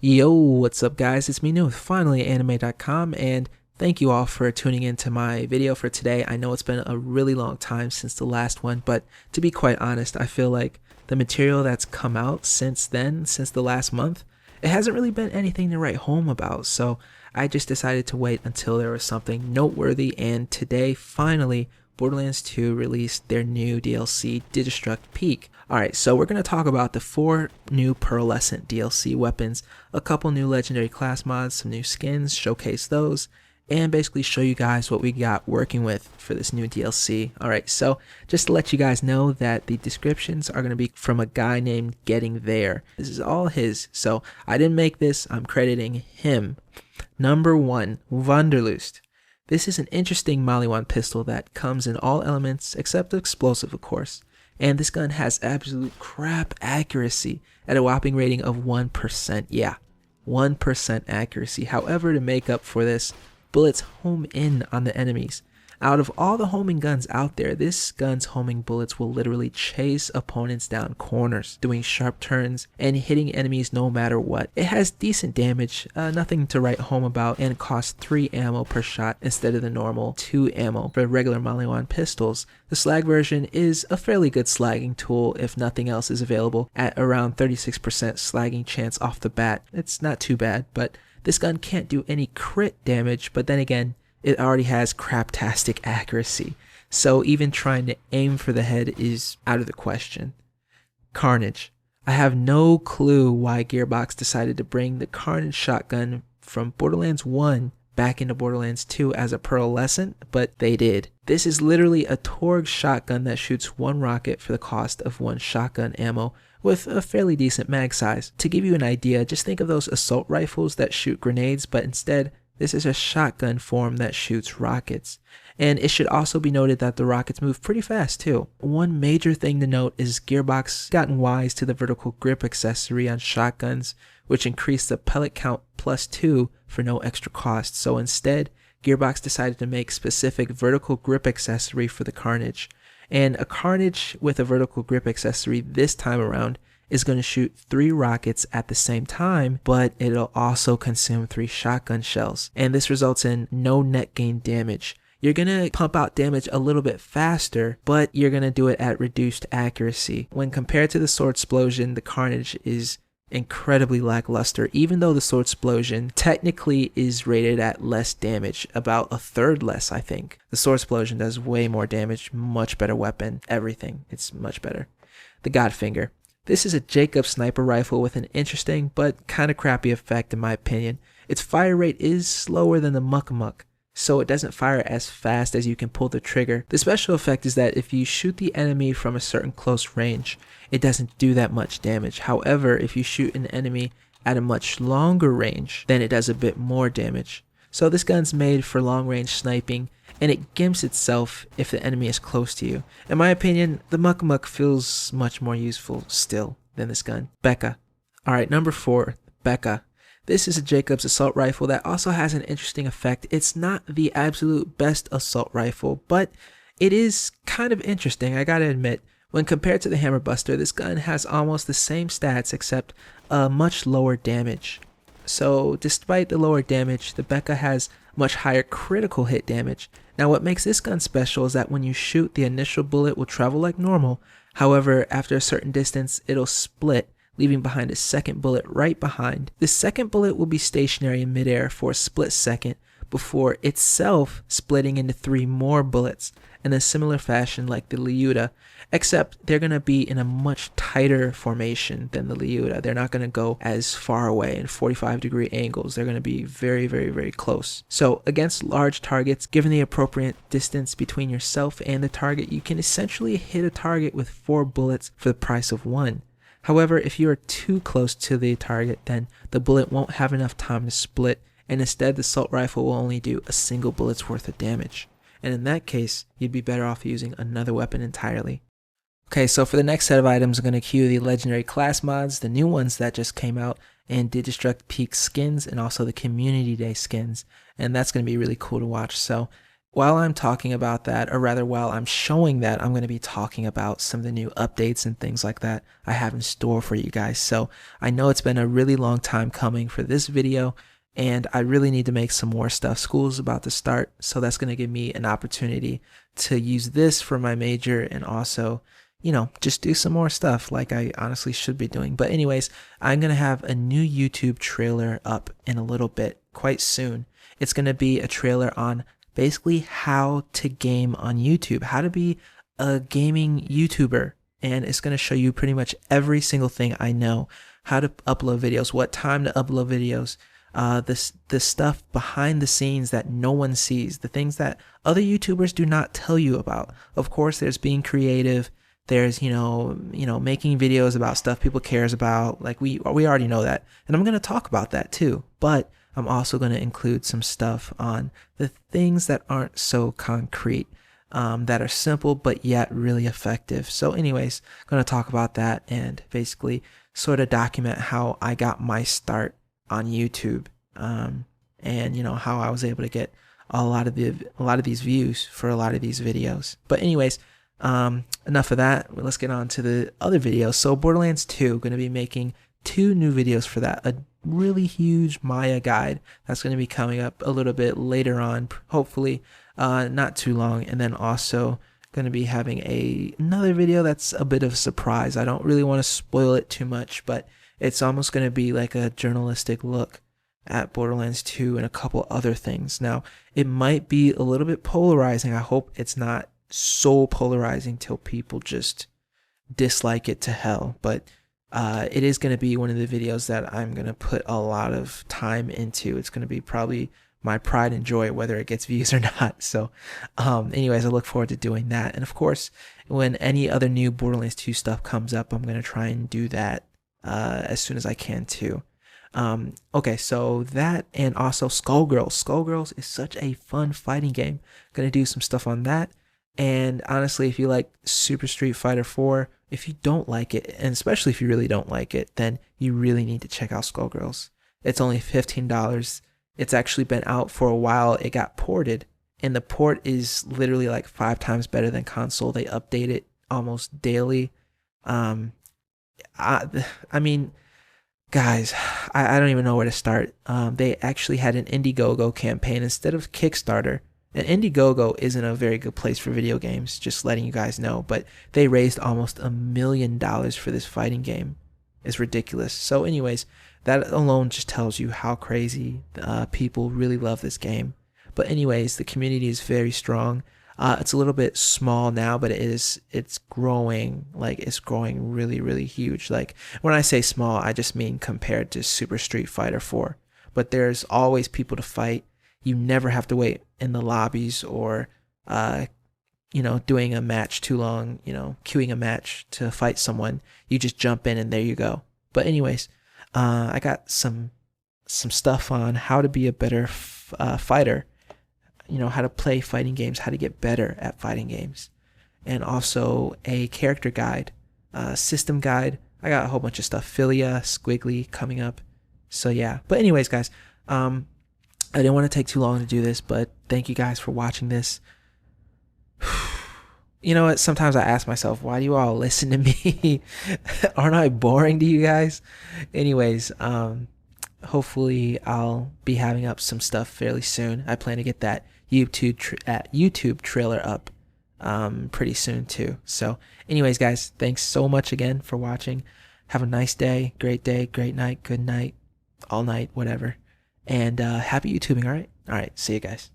Yo, what's up guys? It's me new with finallyanime.com, and thank you all for tuning into my video for today. I know it's been a really long time since the last one, but to be quite honest, I feel like the material that's come out since then, since the last month, it hasn't really been anything to write home about, so I just decided to wait until there was something noteworthy, and today, finally, Borderlands 2 released their new DLC, Digistruct Peak. Alright, so we're going to talk about the 4 new Pearlescent DLC weapons, a couple new legendary class mods, some new skins, showcase those, and basically show you guys what we got working with for this new DLC. Alright, so just to let you guys know that the descriptions are going to be from a guy named Getting There. This is all his, so I didn't make this, I'm crediting him. Number 1, Wanderlust. This is an interesting Maliwan pistol that comes in all elements except explosive, of course. And this gun has absolute crap accuracy at a whopping rating of 1%. Yeah, 1% accuracy. However, to make up for this, bullets home in on the enemies. Out of all the homing guns out there, this gun's homing bullets will literally chase opponents down corners, doing sharp turns and hitting enemies no matter what. It has decent damage, nothing to write home about, and costs 3 ammo per shot instead of the normal 2 ammo for regular Maliwan pistols. The slag version is a fairly good slagging tool if nothing else is available, at around 36% slagging chance off the bat. It's not too bad, but this gun can't do any crit damage, but then again, it already has craptastic accuracy, so even trying to aim for the head is out of the question. Carnage. I have no clue why Gearbox decided to bring the Carnage Shotgun from Borderlands 1 back into Borderlands 2 as a Pearlescent, but they did. This is literally a Torgue shotgun that shoots 1 rocket for the cost of 1 shotgun ammo, with a fairly decent mag size. To give you an idea, just think of those assault rifles that shoot grenades, but instead, this is a shotgun form that shoots rockets. And it should also be noted that the rockets move pretty fast too. One major thing to note is Gearbox gotten wise to the vertical grip accessory on shotguns, which increased the pellet count +2 for no extra cost. So instead, Gearbox decided to make specific vertical grip accessory for the Carnage. And a Carnage with a vertical grip accessory this time around is going to shoot 3 rockets at the same time, but it'll also consume 3 shotgun shells, and this results in no net gain damage. You're going to pump out damage a little bit faster, but you're going to do it at reduced accuracy. When compared to the Swordsplosion, the Carnage is incredibly lackluster, even though the Swordsplosion technically is rated at less damage, about 1/3 less, I think. The Swordsplosion does way more damage, much better weapon, everything. It's much better. The Godfinger. This is a Jakobs Sniper rifle with an interesting but kind of crappy effect in my opinion. Its fire rate is slower than the Muck, so it doesn't fire as fast as you can pull the trigger. The special effect is that if you shoot the enemy from a certain close range, it doesn't do that much damage. However, if you shoot an enemy at a much longer range, then it does a bit more damage. So this gun's made for long range sniping, and it gimps itself if the enemy is close to you. In my opinion, the Muck feels much more useful still than this gun. Bekah. Alright, number 4, Bekah. This is a Jakobs assault rifle that also has an interesting effect. It's not the absolute best assault rifle, but it is kind of interesting, I gotta admit. When compared to the Hammerbuster, this gun has almost the same stats except much lower damage. So despite the lower damage, the Bekah has much higher critical hit damage. Now what makes this gun special is that when you shoot, the initial bullet will travel like normal. However, after a certain distance, it'll split, leaving behind a second bullet right behind. The second bullet will be stationary in midair for a split second before itself splitting into 3 more bullets in a similar fashion like the Lyuda, except they're going to be in a much tighter formation than the Lyuda. They're not going to go as far away in 45-degree angles. They're going to be very, very, very close. So against large targets, given the appropriate distance between yourself and the target, you can essentially hit a target with 4 bullets for the price of 1. However, if you are too close to the target, then the bullet won't have enough time to split, and instead the assault rifle will only do a single bullet's worth of damage. And in that case, you'd be better off using another weapon entirely. Okay, so for the next set of items, I'm going to cue the legendary class mods, the new ones that just came out, and Digistruct Peak skins, and also the Community Day skins, and that's going to be really cool to watch. So while I'm talking about that, or rather while I'm showing that, I'm going to be talking about some of the new updates and things like that I have in store for you guys. So I know it's been a really long time coming for this video, and I really need to make some more stuff. School's about to start, so that's going to give me an opportunity to use this for my major and also, you know, just do some more stuff like I honestly should be doing. But anyways, I'm going to have a new YouTube trailer up in a little bit, quite soon. It's going to be a trailer on basically how to game on YouTube, how to be a gaming YouTuber. And it's going to show you pretty much every single thing I know, how to upload videos, what time to upload videos, the stuff behind the scenes that no one sees, the things that other YouTubers do not tell you about. Of course, there's being creative. There's, you know, making videos about stuff people cares about. Like we already know that. And I'm going to talk about that too. But I'm also going to include some stuff on the things that aren't so concrete, that are simple but yet really effective. So anyways, I'm going to talk about that and basically sort of document how I got my start on YouTube, and you know how I was able to get a lot of these views for a lot of these videos. But anyways, enough of that. Let's get on to the other videos. So Borderlands 2, going to be making 2 new videos for that. A really huge Maya guide that's going to be coming up a little bit later on, hopefully not too long, and then also going to be having another video that's a bit of a surprise. I don't really want to spoil it too much, but it's almost going to be like a journalistic look at Borderlands 2 and a couple other things. Now, it might be a little bit polarizing. I hope it's not so polarizing till people just dislike it to hell, but it is going to be one of the videos that I'm going to put a lot of time into. It's going to be probably my pride and joy, whether it gets views or not. So anyways, I look forward to doing that. And of course, when any other new Borderlands 2 stuff comes up, I'm going to try and do that as soon as I can too. Okay, so that, and also Skullgirls. Skullgirls is such a fun fighting game. Going to do some stuff on that. And honestly, if you like Super Street Fighter 4, if you don't like it, and especially if you really don't like it, then you really need to check out Skullgirls. It's only $15. It's actually been out for a while. It got ported, and the port is literally like 5 times better than console. They update it almost daily. I mean, guys, I don't even know where to start. They actually had an Indiegogo campaign instead of Kickstarter. And Indiegogo isn't a very good place for video games, just letting you guys know, but they raised almost $1 million for this fighting game. It's ridiculous. So anyways, that alone just tells you how crazy people really love this game. But anyways, the community is very strong. It's a little bit small now, but it's growing. Like, it's growing really, really huge. Like, when I say small, I just mean compared to Super Street Fighter 4. But there's always people to fight. You never have to wait in the lobbies or, you know, doing a match too long, you know, queuing a match to fight someone. You just jump in and there you go. But anyways, I got some stuff on how to be a better fighter, you know, how to play fighting games, how to get better at fighting games, and also a character guide, system guide. I got a whole bunch of stuff, Philia, Squiggly coming up. So yeah, but anyways, guys, I didn't want to take too long to do this, but thank you guys for watching this. You know what? Sometimes I ask myself, why do you all listen to me? Aren't I boring to you guys? Anyways, hopefully I'll be having up some stuff fairly soon. I plan to get that YouTube trailer up pretty soon too. So anyways, guys, thanks so much again for watching. Have a nice day, great night, good night, all night, whatever. And happy YouTubing, all right? All right, see you guys.